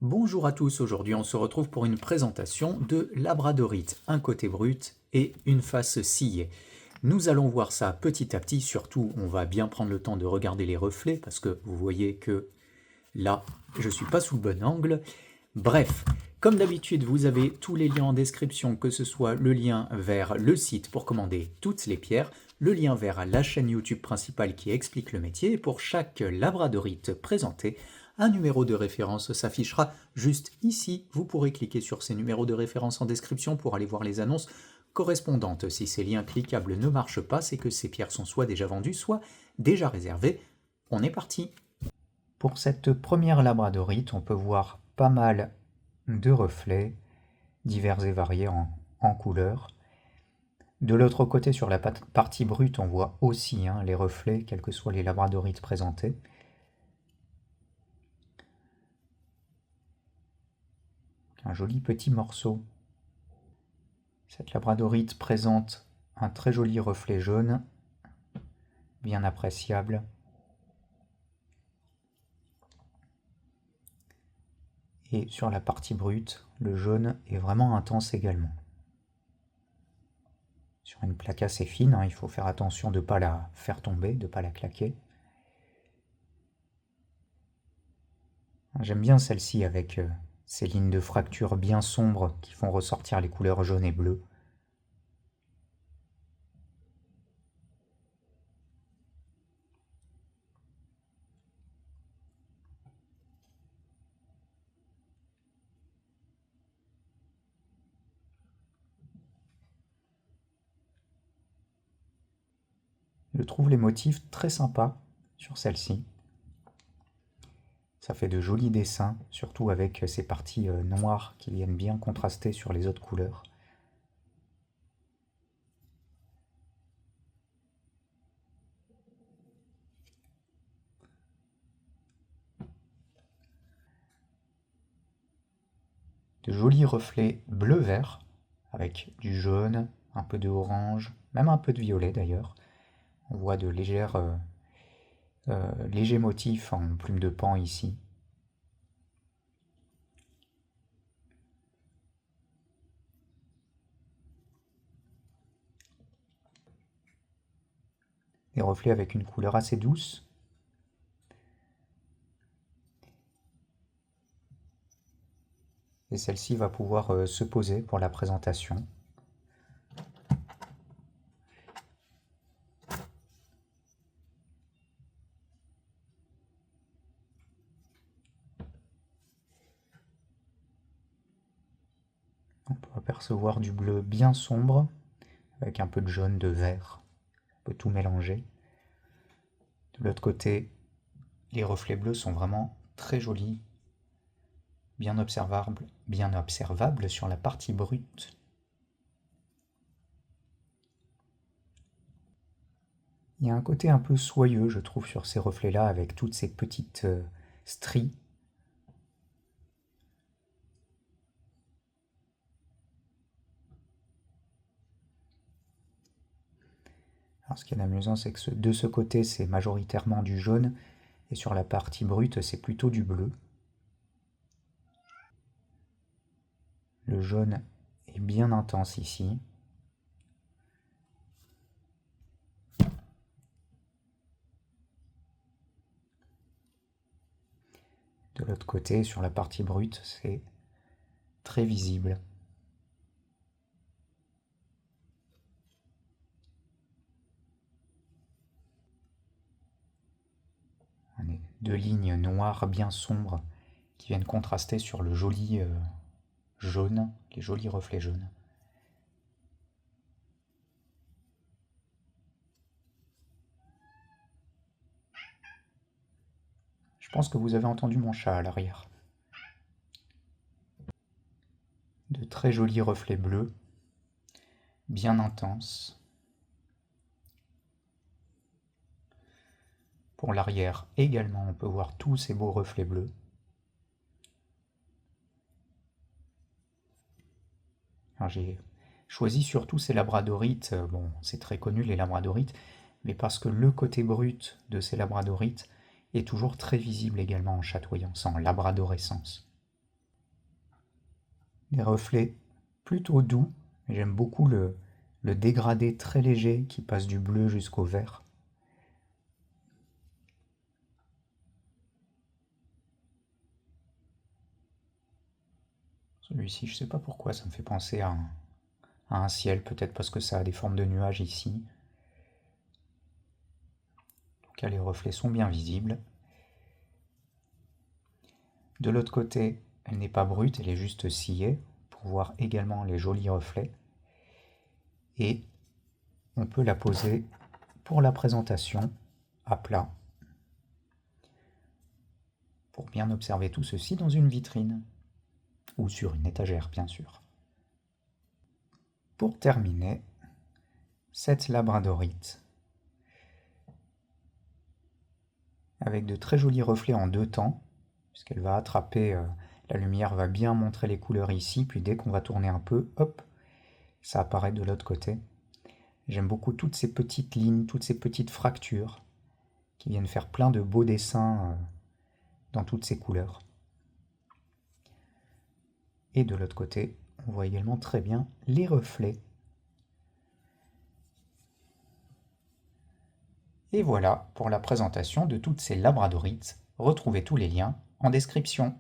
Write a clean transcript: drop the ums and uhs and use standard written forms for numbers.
Bonjour à tous, aujourd'hui on se retrouve pour une présentation de labradorite, un côté brut et une face sciée. Nous allons voir ça petit à petit, surtout on va bien prendre le temps de regarder les reflets parce que vous voyez que là je ne suis pas sous le bon angle. Bref, comme d'habitude vous avez tous les liens en description, que ce soit le lien vers le site pour commander toutes les pierres, le lien vers la chaîne YouTube principale qui explique le métier, et pour chaque labradorite présenté, un numéro de référence s'affichera juste ici. Vous pourrez cliquer sur ces numéros de référence en description pour aller voir les annonces correspondantes. Si ces liens cliquables ne marchent pas, c'est que ces pierres sont soit déjà vendues, soit déjà réservées. On est parti. Pour cette première labradorite, on peut voir pas mal de reflets divers et variés en couleurs. De l'autre côté, sur la partie brute, on voit aussi les reflets, quels que soient les labradorites présentés. Un joli petit morceau. Cette labradorite présente un très joli reflet jaune, bien appréciable. Et sur la partie brute, le jaune est vraiment intense également. Sur une plaque assez fine, il faut faire attention de ne pas la faire tomber, de ne pas la claquer. J'aime bien celle-ci avec ces lignes de fracture bien sombres qui font ressortir les couleurs jaune et bleu. Je trouve les motifs très sympas sur celle-ci. Ça fait de jolis dessins, surtout avec ces parties noires qui viennent bien contraster sur les autres couleurs. De jolis reflets bleu-vert, avec du jaune, un peu de orange, même un peu de violet d'ailleurs. On voit de légers motifs en plumes de paon ici. Des reflets avec une couleur assez douce. Et celle-ci va pouvoir se poser pour la présentation. On peut apercevoir du bleu bien sombre, avec un peu de jaune, de vert. On peut tout mélanger. De l'autre côté, les reflets bleus sont vraiment très jolis, bien observables sur la partie brute. Il y a un côté un peu soyeux, je trouve, sur ces reflets-là, avec toutes ces petites stries. Alors, ce qui est amusant, c'est que de ce côté, c'est majoritairement du jaune, et sur la partie brute, c'est plutôt du bleu. Le jaune est bien intense ici. De l'autre côté, sur la partie brute, c'est très visible. Deux lignes noires bien sombres qui viennent contraster sur le joli jaune, les jolis reflets jaunes. Je pense que vous avez entendu mon chat à l'arrière. De très jolis reflets bleus, bien intenses. Pour l'arrière également, on peut voir tous ces beaux reflets bleus. Alors j'ai choisi surtout ces labradorites, bon c'est très connu les labradorites, mais parce que le côté brut de ces labradorites est toujours très visible également en chatoyant, sans labradorescence. Des reflets plutôt doux, mais j'aime beaucoup le dégradé très léger qui passe du bleu jusqu'au vert. Celui-ci, je ne sais pas pourquoi, ça me fait penser à un ciel, peut-être parce que ça a des formes de nuages ici. En tout cas, les reflets sont bien visibles. De l'autre côté, elle n'est pas brute, elle est juste sciée, pour voir également les jolis reflets. Et on peut la poser pour la présentation à plat, pour bien observer tout ceci dans une vitrine, ou sur une étagère bien sûr. Pour terminer, cette labradorite, avec de très jolis reflets en deux temps, puisqu'elle va attraper, la lumière va bien montrer les couleurs ici, puis dès qu'on va tourner un peu, hop, ça apparaît de l'autre côté. J'aime beaucoup toutes ces petites lignes, toutes ces petites fractures qui viennent faire plein de beaux dessins dans toutes ces couleurs. Et de l'autre côté, on voit également très bien les reflets. Et voilà pour la présentation de toutes ces labradorites. Retrouvez tous les liens en description.